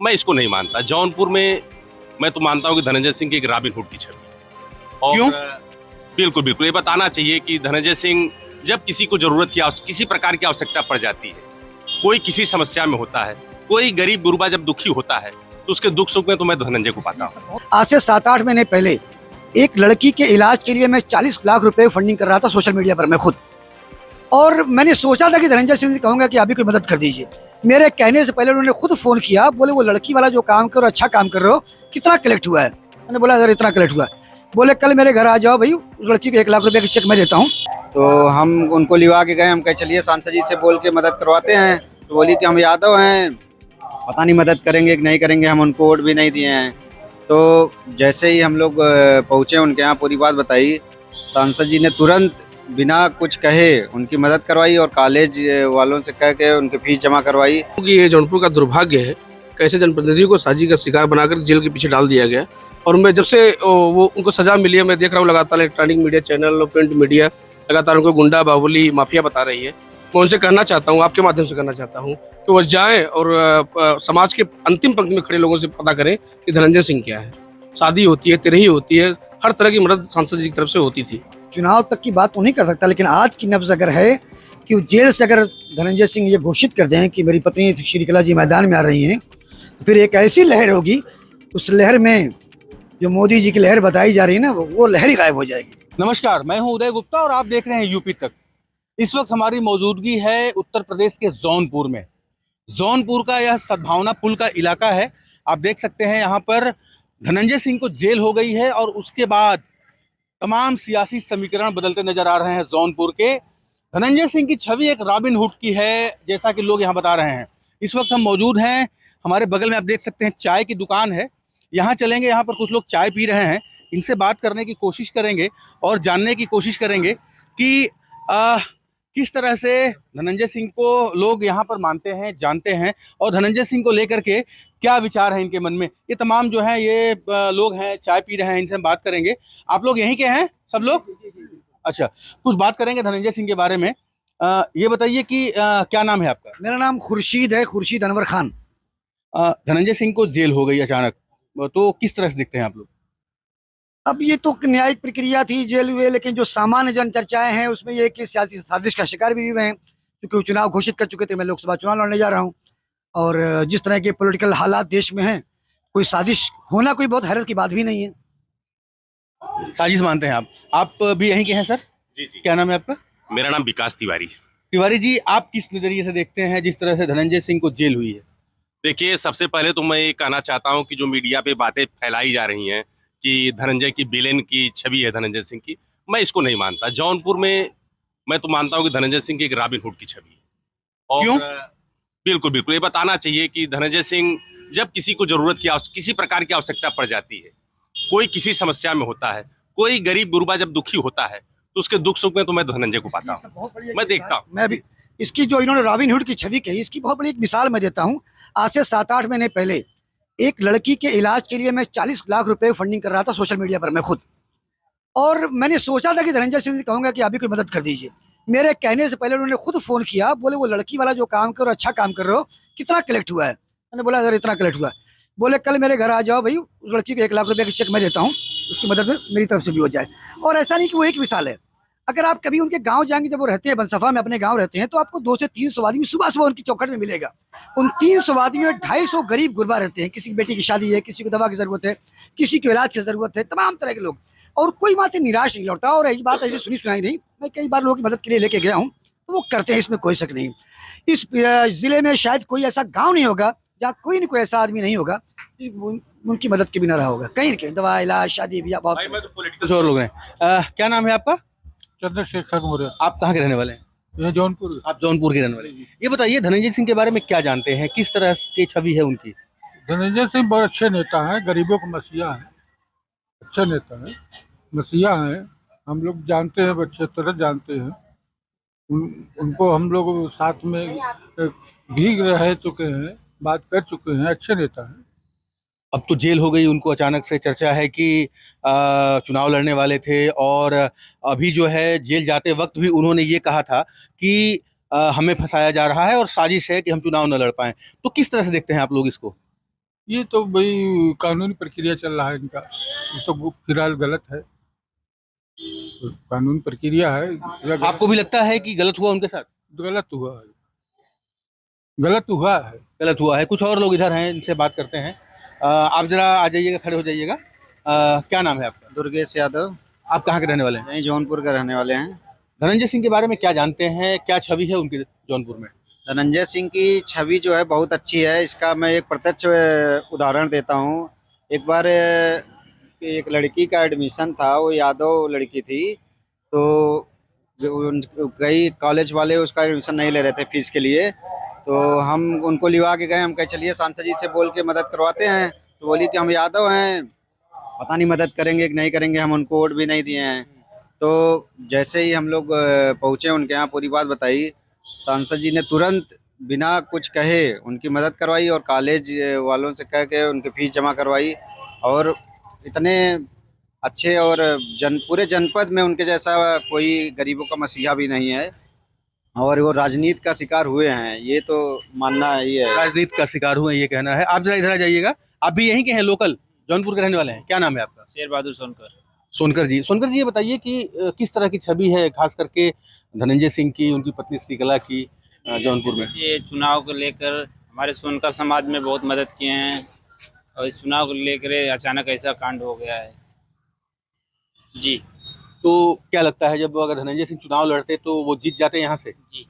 मैं इसको नहीं मानता। जौनपुर में मैं तो मानता हूँ कि धनंजय सिंह की एक रॉबिन हुड की छवि। और क्यों? बिल्कुल बिल्कुल ये बताना चाहिए कि धनंजय सिंह जब किसी को जरूरत की किसी प्रकार की आवश्यकता पड़ जाती है, कोई किसी समस्या में होता है, कोई गरीब गुरबा जब दुखी होता है, तो उसके दुख सुख में तो मैं धनंजय को पाता हूँ। आज से 7-8 महीने पहले एक लड़की के इलाज के लिए मैं 40 लाख रुपए फंडिंग कर रहा था सोशल मीडिया पर, मैं खुद। और मैंने सोचा था कि धनंजय सिंह से कहूंगा कि अभी कोई मदद कर दीजिए। मेरे कहने से पहले उन्होंने खुद फोन किया, बोले वो लड़की वाला जो काम करो अच्छा काम कर रहे हो, कितना कलेक्ट हुआ है? मैंने बोला सर इतना कलेक्ट हुआ है। बोले कल मेरे घर आ जाओ भाई, उस लड़की को 1 लाख रुपए का चेक मैं देता हूँ। तो हम उनको लिवा के गए, हम कहे चलिए सांसद जी से बोल के मदद करवाते हैं। तो बोली थी हम यादव हैं, पता नहीं मदद करेंगे कि नहीं करेंगे, हम उनको वोट भी नहीं दिए हैं। तो जैसे ही हम लोग पहुँचे उनके यहाँ, पूरी बात बताई, सांसद जी ने तुरंत बिना कुछ कहे उनकी मदद करवाई और कॉलेज वालों से कह के उनकी फीस जमा करवाई। ये जौनपुर का दुर्भाग्य है, कैसे जनप्रतिनिधियों को साजिश का शिकार बनाकर जेल के पीछे डाल दिया गया। और मैं जब से वो उनको सजा मिली है, मैं देख रहा हूँ लगातार इलेक्ट्रॉनिक मीडिया चैनल और प्रिंट मीडिया लगातार उनको गुंडा बाहुली माफिया बता रही है। मैं उनसे कहना चाहता हूँ, आपके माध्यम से कहना चाहता हूँ कि वो जाएं और समाज के अंतिम पंक्ति में खड़े लोगों से पता करें कि धनंजय सिंह क्या है। शादी होती है, तिरही होती है, हर तरह की मदद सांसद जी की तरफ से होती थी। चुनाव तक की बात तो नहीं कर सकता, लेकिन आज की नब्ज अगर है कि वो जेल से अगर धनंजय सिंह ये घोषित कर दें कि मेरी पत्नी श्रीकला जी मैदान में आ रही हैं, तो फिर एक ऐसी लहर होगी, उस लहर में जो मोदी जी की लहर बताई जा रही है ना, वो लहर ही गायब हो जाएगी। नमस्कार, मैं हूं उदय गुप्ता और आप देख रहे हैं यूपी तक। इस वक्त हमारी मौजूदगी है उत्तर प्रदेश के जौनपुर में। जौनपुर का यह सद्भावना पुल का इलाका है। आप देख सकते हैं यहाँ पर धनंजय सिंह को जेल हो गई है और उसके बाद तमाम सियासी समीकरण बदलते नजर आ रहे हैं जौनपुर के। धनंजय सिंह की छवि एक रॉबिन हुड की है, जैसा कि लोग यहाँ बता रहे हैं। इस वक्त हम मौजूद हैं, हमारे बगल में आप देख सकते हैं चाय की दुकान है, यहाँ चलेंगे। यहाँ पर कुछ लोग चाय पी रहे हैं, इनसे बात करने की कोशिश करेंगे और जानने की कोशिश करेंगे कि किस तरह से धनंजय सिंह को लोग यहाँ पर मानते हैं, जानते हैं, और धनंजय सिंह को लेकर के क्या विचार है इनके मन में। ये तमाम जो है ये लोग हैं, चाय पी रहे हैं, इनसे हम बात करेंगे। आप लोग यहीं के हैं सब लोग? अच्छा, कुछ बात करेंगे धनंजय सिंह के बारे में। ये बताइए कि क्या नाम है आपका? मेरा नाम खुर्शीद है, खुर्शीद अनवर खान। धनंजय सिंह को जेल हो गई अचानक, तो किस तरह से दिखते हैं आप लोग? अब ये तो न्यायिक प्रक्रिया थी, जेल हुए, लेकिन जो सामान्य जन चर्चाएं हैं उसमें ये कि सियासी साजिश का शिकार भी हुए हैं, क्योंकि वो चुनाव घोषित कर चुके थे मैं लोकसभा चुनाव लड़ने जा रहा हूँ। और जिस तरह के पॉलिटिकल हालात देश में हैं, कोई साजिश होना कोई बहुत हैरत की बात भी नहीं है। साजिश मानते हैं आप भी यहीं के हैं सर? जी जी। क्या नाम है आपका? मेरा नाम विकास तिवारी। तिवारी जी, आप किस नजरिए से देखते हैं जिस तरह से धनंजय सिंह को जेल हुई है? देखिए, सबसे पहले तो मैं ये कहना चाहता हूँ कि जो मीडिया पे बातें फैलाई जा रही हैं कि धनंजय की विलेन की छवि है धनंजय सिंह की, मैं इसको नहीं मानता। जौनपुर में मैं तो मानता हूँ कि धनंजय सिंह की एक रॉबिन हुड की छवि है। और क्यों? बिल्कुल बिल्कुल ये बताना चाहिए कि धनंजय सिंह जब किसी को जरूरत की किसी प्रकार की आवश्यकता पड़ जाती है, कोई किसी समस्या में होता है, कोई गरीब गुरबा जब दुखी होता है, तो उसके दुख सुख में तो मैं धनंजय को पाता हूँ, मैं देखता हूँ। मैं भी इसकी जो इन्होंने रॉबिन हुड की छवि कही, इसकी बहुत बड़ी एक मिसाल मैं देता हूँ। आज से 7-8 महीने पहले एक लड़की के इलाज के लिए मैं 40 लाख रुपए फंडिंग कर रहा था सोशल मीडिया पर, मैं खुद। और मैंने सोचा था कि धनंजय सिंह से कहूंगा कि अभी कोई मदद कर दीजिए। मेरे कहने से पहले उन्होंने खुद फोन किया, बोले वो लड़की वाला जो काम करो अच्छा काम कर रहे हो, कितना कलेक्ट हुआ है? मैंने बोला सर इतना कलेक्ट हुआ है। बोले कल मेरे घर आ जाओ भाई, उस लड़की को 1 लाख रुपए का चेक मैं देता हूँ, उसकी मदद में मेरी तरफ से भी हो जाए। और ऐसा नहीं कि वो एक मिसाल है, अगर आप कभी उनके गांव जाएंगे, जब वो रहते हैं बनसफा में, अपने गांव रहते हैं, तो आपको 200 से 300 आदमी सुबह सुबह उनकी चौखट में मिलेगा। उन 300 आदमी में 250 गरीब गुरबा रहते हैं। किसी की बेटी की शादी है, किसी को दवा की जरूरत है, किसी को इलाज की जरूरत है, तमाम तरह के लोग, और कोई वहाँ से निराश नहीं लौटता। और यही बात ऐसी सुनी सुनाई नहीं, मैं कई बार लोगों की मदद के लिए लेके गया हूँ, तो वो करते हैं, इसमें कोई शक नहीं। इस जिले में शायद कोई ऐसा गाँव नहीं होगा जहाँ कोई कोई ऐसा आदमी नहीं होगा उनकी मदद के बिना रहा होगा। कहीं न कहीं दवा, इलाज, शादी ब्याह बहुत। भाई मैं तो पॉलिटिकल कुछ और लोग हैं। क्या नाम है आपका? चंद्रशेखर मौर्य। आप कहाँ के रहने वाले हैं? ये जौनपुर। आप जौनपुर के रहने वाले हैं। ये बताइए धनंजय सिंह के बारे में क्या जानते हैं, किस तरह की छवि है उनकी? धनंजय सिंह बहुत अच्छे नेता हैं, गरीबों के मसीहा हैं, अच्छे नेता हैं, मसीहा हैं। हम लोग जानते हैं, अच्छे तरह जानते हैं उनको। हम लोग साथ में भी रह चुके हैं, बात कर चुके हैं, अच्छे नेता हैं। अब तो जेल हो गई उनको अचानक से। चर्चा है कि चुनाव लड़ने वाले थे और अभी जो है जेल जाते वक्त भी उन्होंने ये कहा था कि हमें फंसाया जा रहा है और साजिश है कि हम चुनाव न लड़ पाएं। तो किस तरह से देखते हैं आप लोग इसको? ये तो भाई कानूनी प्रक्रिया चल रहा है इनका, ये तो फिलहाल गलत है। तो कानूनी प्रक्रिया है, आपको भी लगता है कि गलत हुआ उनके साथ? गलत हुआ है, गलत हुआ है। गलत हुआ है। कुछ और लोग इधर हैं, इनसे बात करते हैं। आप जरा आ जाइएगा, खड़े हो जाइएगा। क्या नाम है आपका? दुर्गेश यादव, आप कहाँ के रहने वाले हैं? यहीं जौनपुर के रहने वाले हैं। धनंजय सिंह के बारे में क्या जानते हैं, क्या छवि है उनकी जौनपुर में? धनंजय सिंह की छवि जो है बहुत अच्छी है। इसका मैं एक प्रत्यक्ष उदाहरण देता हूँ। एक बार एक लड़की का एडमिशन था, वो यादव लड़की थी, तो कई कॉलेज वाले उसका एडमिशन नहीं ले रहे थे फीस के लिए, तो हम उनको लिवा के गए। हम कहे चलिए सांसद जी से बोल के मदद करवाते हैं, तो बोली थी हम यादव हैं, पता नहीं मदद करेंगे कि नहीं करेंगे, हम उनको वोट भी नहीं दिए हैं। तो जैसे ही हम लोग पहुँचे उनके यहाँ, पूरी बात बताई, सांसद जी ने तुरंत बिना कुछ कहे उनकी मदद करवाई और कॉलेज वालों से कह के उनकी फीस जमा करवाई। और इतने अच्छे, और पूरे जनपद में उनके जैसा कोई गरीबों का मसीहा भी नहीं है। और वो राजनीति का शिकार हुए हैं, ये तो मानना ही है। राजनीति का शिकार हुए, ये कहना है। आप जरा इधर आ जाइएगा। आप भी यहीं के हैं, लोकल जौनपुर के रहने वाले हैं? क्या नाम है आपका? शेर बहादुर सोनकर। सोनकर जी, सोनकर जी ये बताइए कि किस तरह की छवि है, खास करके धनंजय सिंह की, उनकी पत्नी श्रीकला की जौनपुर में? ये चुनाव को लेकर हमारे सोनकर समाज में बहुत मदद किए हैं, और इस चुनाव को लेकर अचानक ऐसा कांड हो गया है जी। तो क्या लगता है, जब अगर धनंजय सिंह चुनाव लड़ते तो वो जीत जाते यहाँ से? जी,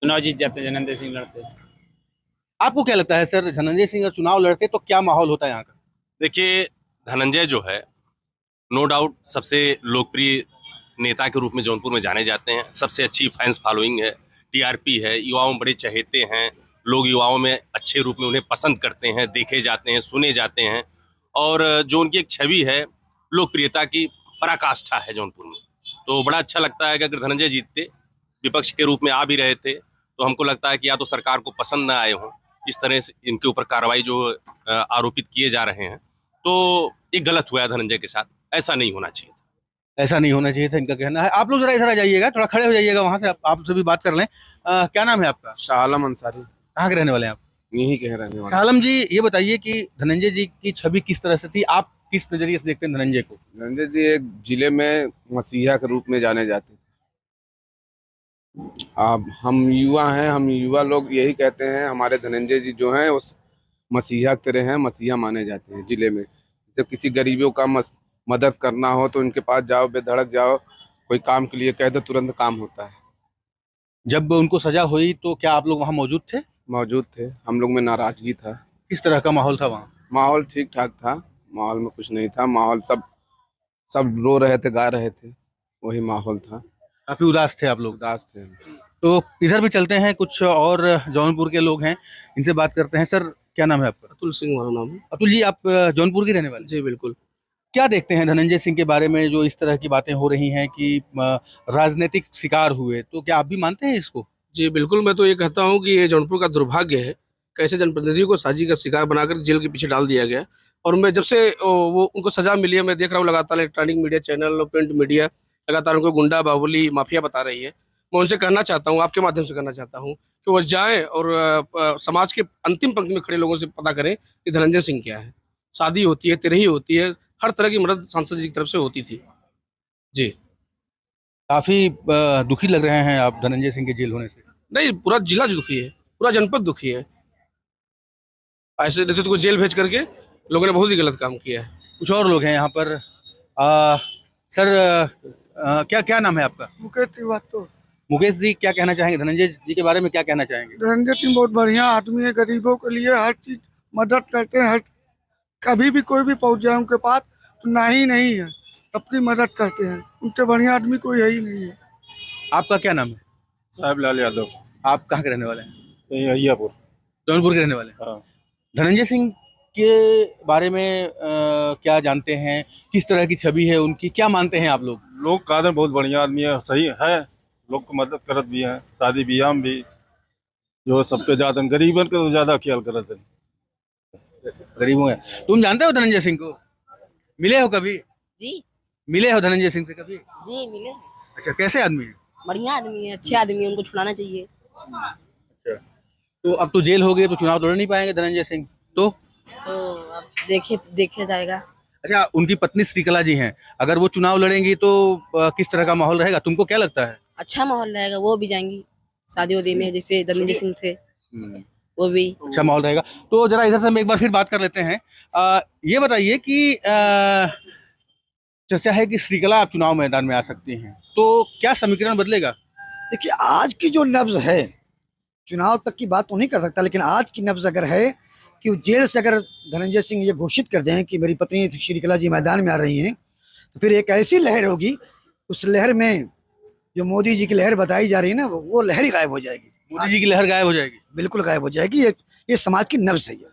चुनाव जीत जाते हैं, धनंजय सिंह लड़ते। आपको क्या लगता है सर, धनंजय सिंह अगर चुनाव लड़ते तो क्या माहौल होता है यहाँ का? देखिए, धनंजय जो है नो डाउट सबसे लोकप्रिय नेता के रूप में जौनपुर में जाने जाते हैं। सबसे अच्छी फैंस फॉलोइंग है, टीआरपी है, युवाओं में बड़े चहेते हैं। लोग युवाओं में अच्छे रूप में उन्हें पसंद करते हैं, देखे जाते हैं, सुने जाते हैं। और जो उनकी एक छवि है, लोकप्रियता की पराकाष्ठा है जौनपुर में। तो बड़ा अच्छा लगता है कि अगर धनंजय जीतते, विपक्ष के रूप में आ भी रहे थे, तो हमको लगता है कि या तो सरकार को पसंद ना आए हों, इस तरह से इनके ऊपर कार्रवाई जो आरोपित किए जा रहे हैं, तो ये गलत हुआ है धनंजय के साथ। ऐसा नहीं होना चाहिए था। ऐसा नहीं होना चाहिए था, इनका कहना है। आप लोग जरा इधर आ जाइएगा, थोड़ा खड़े हो जाइएगा वहां से, आपसे भी बात कर लें। क्या नाम है आपका? शाह आलम अंसारी, कहाँ के रहने वाले हैं आप? यहीं के रहने वाले। शाह आलम जी ये बताइए कि धनंजय जी की छवि किस तरह से थी, आप किस नजरिए से देखते हैं धनंजय को? धनंजय जी एक जिले में मसीहा के रूप में जाने जाते थे। अब हम युवा हैं, हम युवा लोग यही कहते हैं, हमारे धनंजय जी जो हैं उस मसीहा की तरह हैं, मसीहा माने जाते हैं जिले में। जब किसी गरीबों का मदद करना हो तो उनके पास जाओ, बेधड़क जाओ, कोई काम के लिए कह दो, तुरंत काम होता है। जब उनको सजा हुई तो क्या आप लोग वहाँ मौजूद थे? मौजूद थे, हम लोग में नाराजगी था। किस तरह का माहौल था वहाँ? माहौल ठीक ठाक था, माहौल में कुछ नहीं था। माहौल सब रो रहे थे, गा रहे थे, वही माहौल था। काफी उदास थे आप लोग? उदास थे। तो इधर भी चलते हैं, कुछ और जौनपुर के लोग हैं, इनसे बात करते हैं। सर क्या नाम है आपका? अतुल सिंह हमारा नाम है। अतुल जी, आप जौनपुर के रहने वाले? जी बिल्कुल। क्या देखते हैं धनंजय सिंह के बारे में, जो इस तरह की बातें हो रही हैं कि राजनीतिक शिकार हुए, तो क्या आप भी मानते हैं इसको? जी बिल्कुल, मैं तो ये कहता हूँ कि ये जौनपुर का दुर्भाग्य है, कैसे जनप्रतिनिधियों को साजिश का शिकार बनाकर जेल के पीछे डाल दिया गया। और मैं जब से वो उनको सजा मिली है, मैं देख रहा हूँ लगातार इलेक्ट्रॉनिक मीडिया चैनल और प्रिंट मीडिया लगातार उनको गुंडा, बाहुबली, माफिया बता रही है। मैं उनसे कहना चाहता हूँ, आपके माध्यम से कहना चाहता हूँ कि वो जाएं और समाज के अंतिम पंक्ति में खड़े लोगों से पता करें कि धनंजय सिंह क्या है। शादी होती है, तिरही होती है, हर तरह की मदद सांसद जी की तरफ से होती थी। जी काफी दुखी लग रहे हैं आप धनंजय सिंह के जेल होने से? नहीं, पूरा जिला दुखी है, पूरा जनपद दुखी है। ऐसे नेतृत्व को जेल भेज करके लोगों ने बहुत ही गलत काम किया है। कुछ और लोग हैं यहाँ पर। सर क्या क्या नाम है आपका? मुकेश श्रीवास्तव। मुकेश जी, क्या कहना चाहेंगे धनंजय जी के बारे में, क्या कहना चाहेंगे? धनंजय सिंह बहुत बढ़िया आदमी है, गरीबों के लिए हर चीज मदद करते हैं। हर कभी भी कोई भी पहुंच जाए उनके पास तो नहीं है, सबकी मदद करते हैं। उनसे बढ़िया आदमी कोई है ही नहीं है। आपका क्या नाम है? साहब लाल यादव, आप कहाँ के रहने वाले हैं? यहीं अहियापुर। जौनपुर के रहने वाले हैं। हाँ। धनंजय सिंह के बारे में क्या जानते हैं, किस तरह की छवि है उनकी, क्या मानते हैं आप लोग? लोग कादर बहुत बढ़िया आदमी है, सही है, लोग को मदद करत भी हैं, शादी ब्याह में भी जो सबके ज्यादा गरीबन के तो ज्यादा ख्याल करत है। गरीबों है। तुम जानते हो धनंजय सिंह को? मिले हो कभी? जी मिले हो धनंजय सिंह से कभी? जी मिले। अच्छा, कैसे आदमी है? बढ़िया आदमी है, अच्छे आदमी है, उनको छुड़ाना चाहिए। अच्छा, तो अब तो जेल हो गए तो चुनाव लड़ नहीं पाएंगे धनंजय सिंह, तो तो अब देखे देखे जाएगा। अच्छा, उनकी पत्नी श्रीकला जी हैं, अगर वो चुनाव लड़ेंगी तो किस तरह का माहौल रहेगा, तुमको क्या लगता है? अच्छा माहौल रहेगा, वो भी जाएंगी शादी वादी में, जैसे धनंजय सिंह थे वो भी। अच्छा माहौल रहेगा। तो जरा इधर से हम एक बार फिर बात कर लेते हैं। ये बताइए कि चर्चा है कि श्रीकला आप चुनाव मैदान में आ सकती हैं, तो क्या समीकरण बदलेगा? देखिए, आज की जो नब्ज है, चुनाव तक की बात तो नहीं कर सकता, लेकिन आज की नब्ज अगर है कि जेल से अगर धनंजय सिंह ये घोषित कर दें कि मेरी पत्नी श्रीकला जी मैदान में आ रही हैं, तो फिर एक ऐसी लहर होगी, उस लहर में जो मोदी जी की लहर बताई जा रही है ना, वो लहर ही गायब हो जाएगी। मोदी जी की लहर गायब हो जाएगी? बिल्कुल गायब हो जाएगी। ये समाज की नब्ज है। ये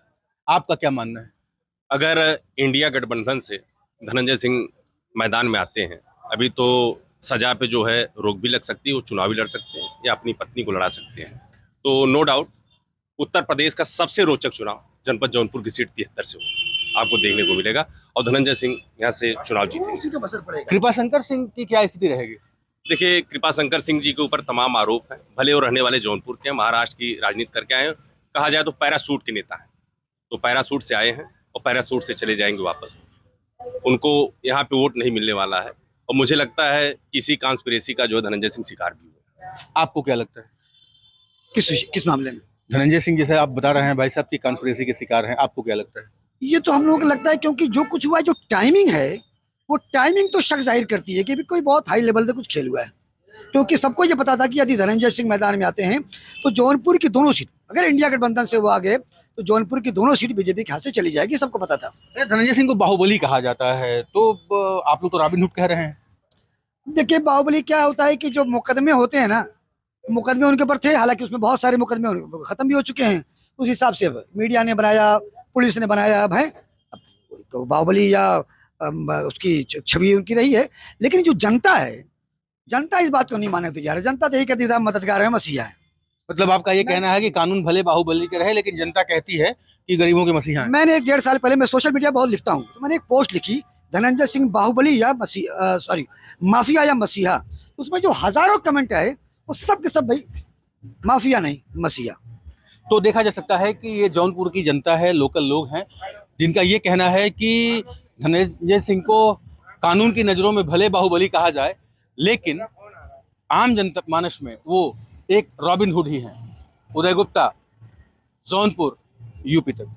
आपका क्या मानना है? अगर इंडिया गठबंधन से धनंजय सिंह मैदान में आते हैं, अभी तो सजा पे जो है रोक भी लग सकती है, वो चुनाव भी लड़ सकते हैं या अपनी पत्नी को लड़ा सकते हैं। तो नो डाउट उत्तर प्रदेश का सबसे रोचक चुनाव जनपद जौनपुर की सीट 73 से होगा, आपको देखने को मिलेगा और धनंजय सिंह यहाँ से चुनाव जीतेंगे। कृपाशंकर सिंह की क्या स्थिति रहेगी? देखिए, कृपाशंकर सिंह जी के ऊपर तमाम आरोप हैं, भले वो रहने वाले जौनपुर के हैं, महाराष्ट्र की राजनीति करके आए हैं, कहा जाए तो पैरासूट के नेता हैं, तो पैरासूट से आए हैं और पैरासूट से चले जाएंगे वापस। उनको यहाँ पे वोट नहीं मिलने वाला है और मुझे लगता है किसी कॉन्स्पिरेसी का जो धनंजय सिंह शिकार भी हुआ। आपको क्या लगता है? किस मामले में? धनंजय सिंह जैसे आप बता रहे हैं भाई साहब की कॉन्स्पिरेसी के शिकार हैं, आपको क्या लगता है? ये तो हम लोगों को लगता है, क्योंकि जो कुछ हुआ है, जो टाइमिंग है, वो टाइमिंग तो शक जाहिर करती है कि भी कोई बहुत हाई लेवल पे कुछ खेल हुआ है। क्योंकि सबको ये पता था कि यदि धनंजय सिंह मैदान में आते हैं तो जौनपुर की दोनों सीट, अगर इंडिया गठबंधन से वो आ गए तो जौनपुर की दोनों सीट बीजेपी के हाथ से चली जाएगी, सबको पता था। धनंजय सिंह को बाहुबली कहा जाता है, तो आप लोग तो रॉबिन हुड कह रहे हैं। देखिए, बाहुबली क्या होता है कि जो मुकदमे होते हैं ना, मुकदमे उनके ऊपर थे, हालांकि उसमें बहुत सारे मुकदमे खत्म भी हो चुके हैं। उस हिसाब से मीडिया ने बनाया, पुलिस ने बनाया, अब है बाहुबली या उसकी छवि उनकी रही है। लेकिन जो जनता है, जनता इस बात को नहीं मानने तैयार है। जनता तो यही कहती है मददगार है, मसीहा है। मतलब आपका ये कहना है कि कानून भले बाहुबली के रहे, लेकिन जनता कहती है कि गरीबों के मसीहा हैं। मैंने 1.5 साल पहले, मैं सोशल मीडिया बहुत लिखता हूँ, तो मैंने एक पोस्ट लिखी, धनंजय सिंह बाहुबली या माफिया या मसीहा। उसमें जो हजारों कमेंट आए वो सब के सब भाई माफिया नहीं, मसीहा। तो देखा जा सकता है कि ये जौनपुर की जनता है, लोकल लोग हैं, जिनका ये कहना है कि धनंजय सिंह को कानून की नज़रों में भले बाहुबली कहा जाए, लेकिन आम जनता मानस में वो एक रॉबिन हुड ही हैं। उदय गुप्ता, जौनपुर, यूपी तक।